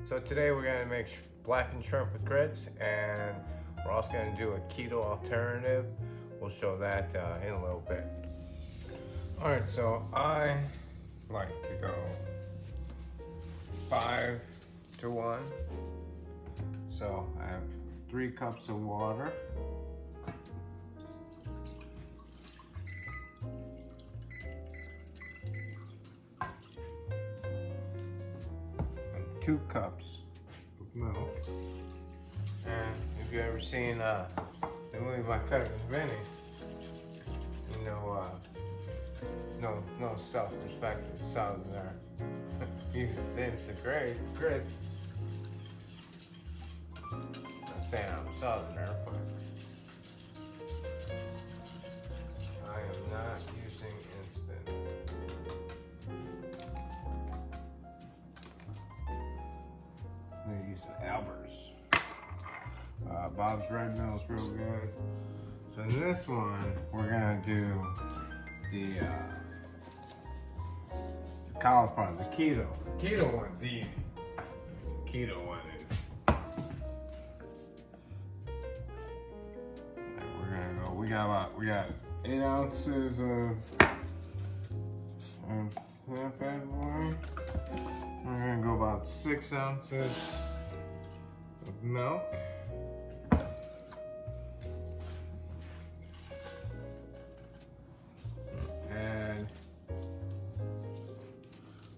So today we're going to make blackened shrimp with grits, and we're also going to do a keto alternative. We'll show that in a little bit. Alright, so I like to go 5 to 1. So I have 3 cups of water. And 2 cups of milk. And if you've ever seen the movie My Cousin Vinny, you know, no self-respecting Southerner uses the grits. Not saying I'm a Southerner, but I am not using instant. These Alberts. Bob's Red Mill's real good. So in this one, we're gonna do the cauliflower, the keto. The keto one's easy. The keto one is. We're gonna go. We got 8 ounces of that bad boy. We're gonna go about 6 ounces of milk.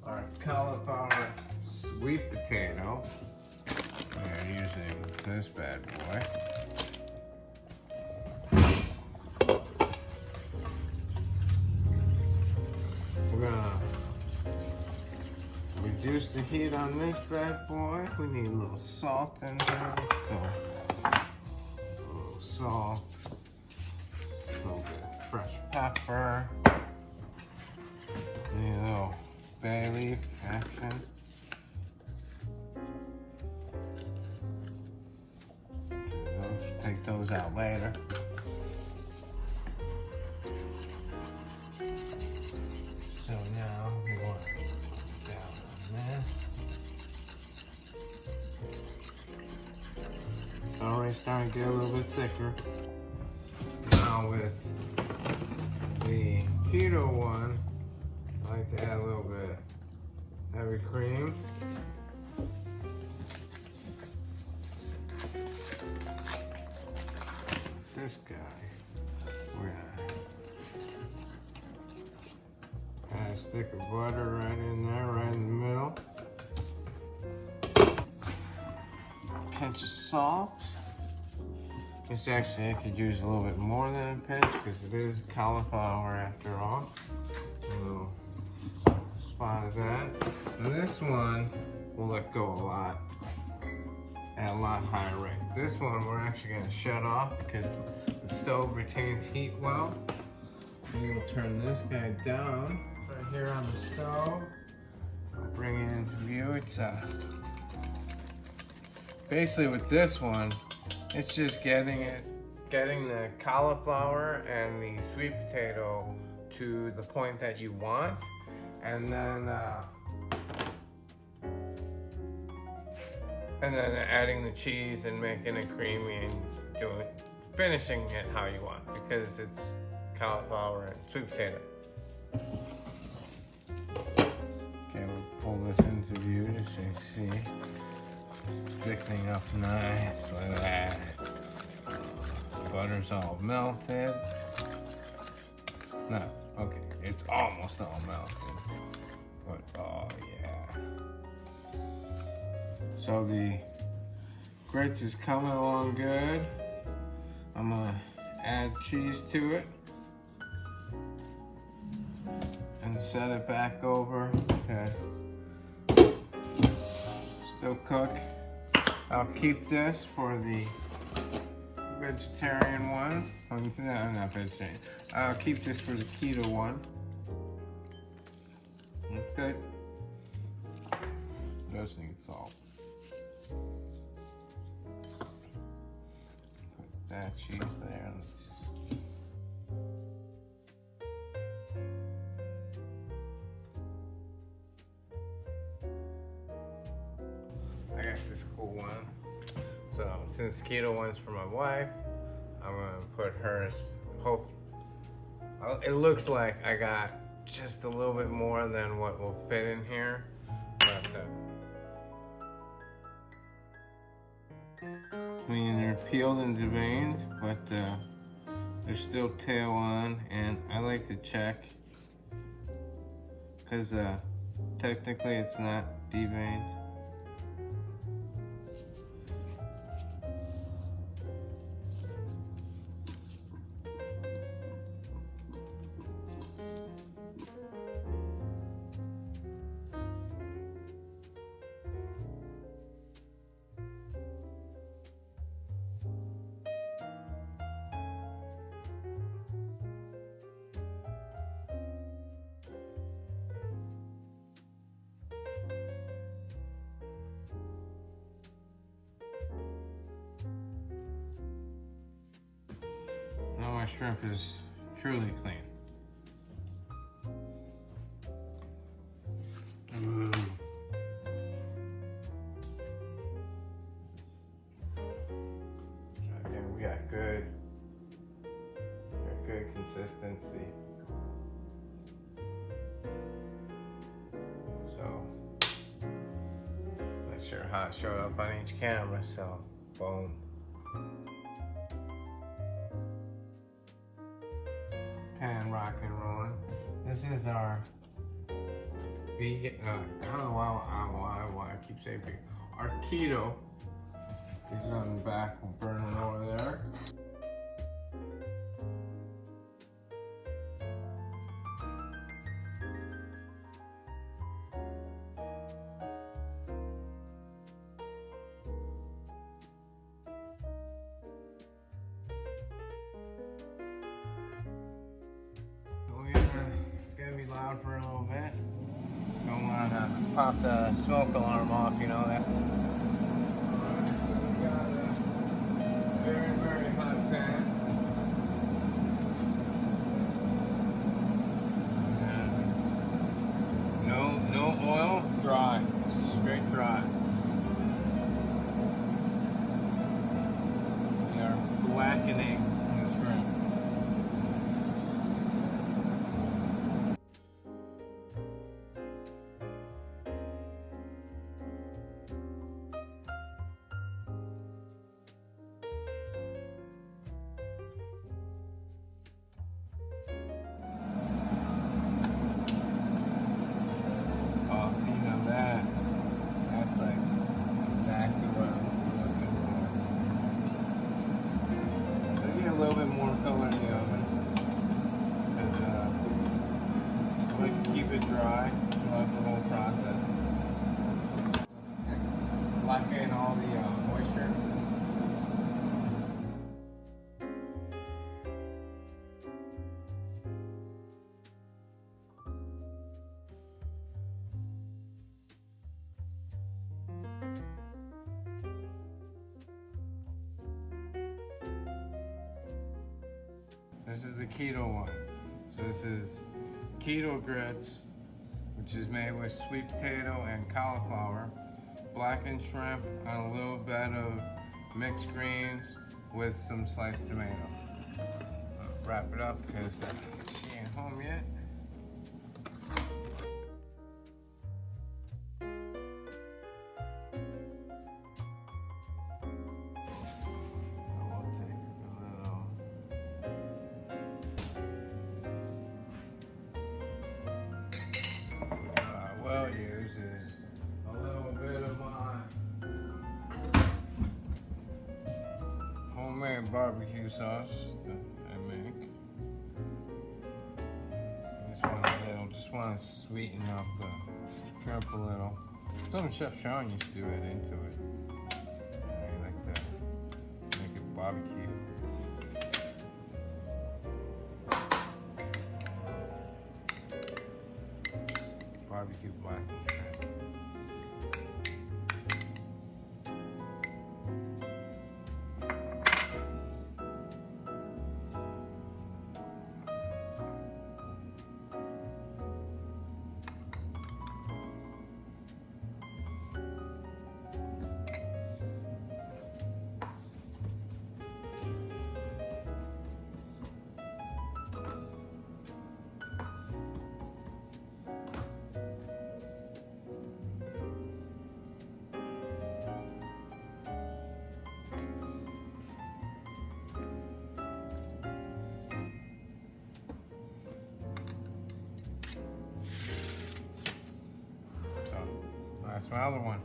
Our cauliflower sweet potato. We're using this bad boy. We're gonna reduce the heat on this bad boy. We need a little salt in there. A little salt. A little bit of fresh pepper. Need a little bay leaf action. Take those out later. So now we want to put down on this. It's already starting to get a little bit thicker. Now with the keto one, I like to add a little bit of heavy cream. This guy, we're gonna add a stick of butter right in there, right in the middle. Pinch of salt. It's actually, I could use a little bit more than a pinch because it is cauliflower after all. A little spot of that. And this one will let go a lot at a lot higher rate. This one we're actually going to shut off because the stove retains heat well. We will turn this guy down right here on the stove. I'll bring it into view. It's basically with this one, it's just getting the cauliflower and the sweet potato to the point that you want, and then adding the cheese and making it creamy and finishing it how you want because it's cauliflower and sweet potato. Okay, we'll pull this into view just so you see. It's thickening up nice. Look at that. Butter's all melted. No, okay, it's almost all melted. But oh yeah. So the grits is coming along good. I'm gonna add cheese to it and set it back over to still cook. I'll keep this for the vegetarian one. Oh, no, not vegetarian. I'll keep this for the keto one. That's good. Just need salt. Put that cheese there. Let's just... I this cool one. So since keto one's for my wife, I'm gonna put hers. It looks like I got just a little bit more than what will fit in here, but I mean, they're peeled and deveined, but there's still tail on, and I like to check because technically it's not deveined. Now my shrimp is truly clean. Again, we got good consistency. So make sure how it showed up on each camera. So boom. Pan rock and rolling. This is our vegan. I don't know why I keep saying vegan. Our keto is on the back, burning over there. It's gonna be loud for a little bit. Don't want to pop the smoke alarm off, you know that. Alright, so we got a very, very hot pan. And no oil, dry, straight dry. We are blackening the shrimp. That's like exactly what I'm looking for. So get a little bit more color in the oven because I like to keep it dry throughout the whole process. Lock in all the moisture. This is the keto one. So this is keto grits, which is made with sweet potato and cauliflower, blackened shrimp, and a little bit of mixed greens with some sliced tomato. Wrap it up because she ain't home yet. Is a little bit of my homemade barbecue sauce that I make. Just want to sweeten up the shrimp a little. Some Chef Sean used to do it into it. I like to make it barbecue. Barbecue blackened shrimp. That's my other one.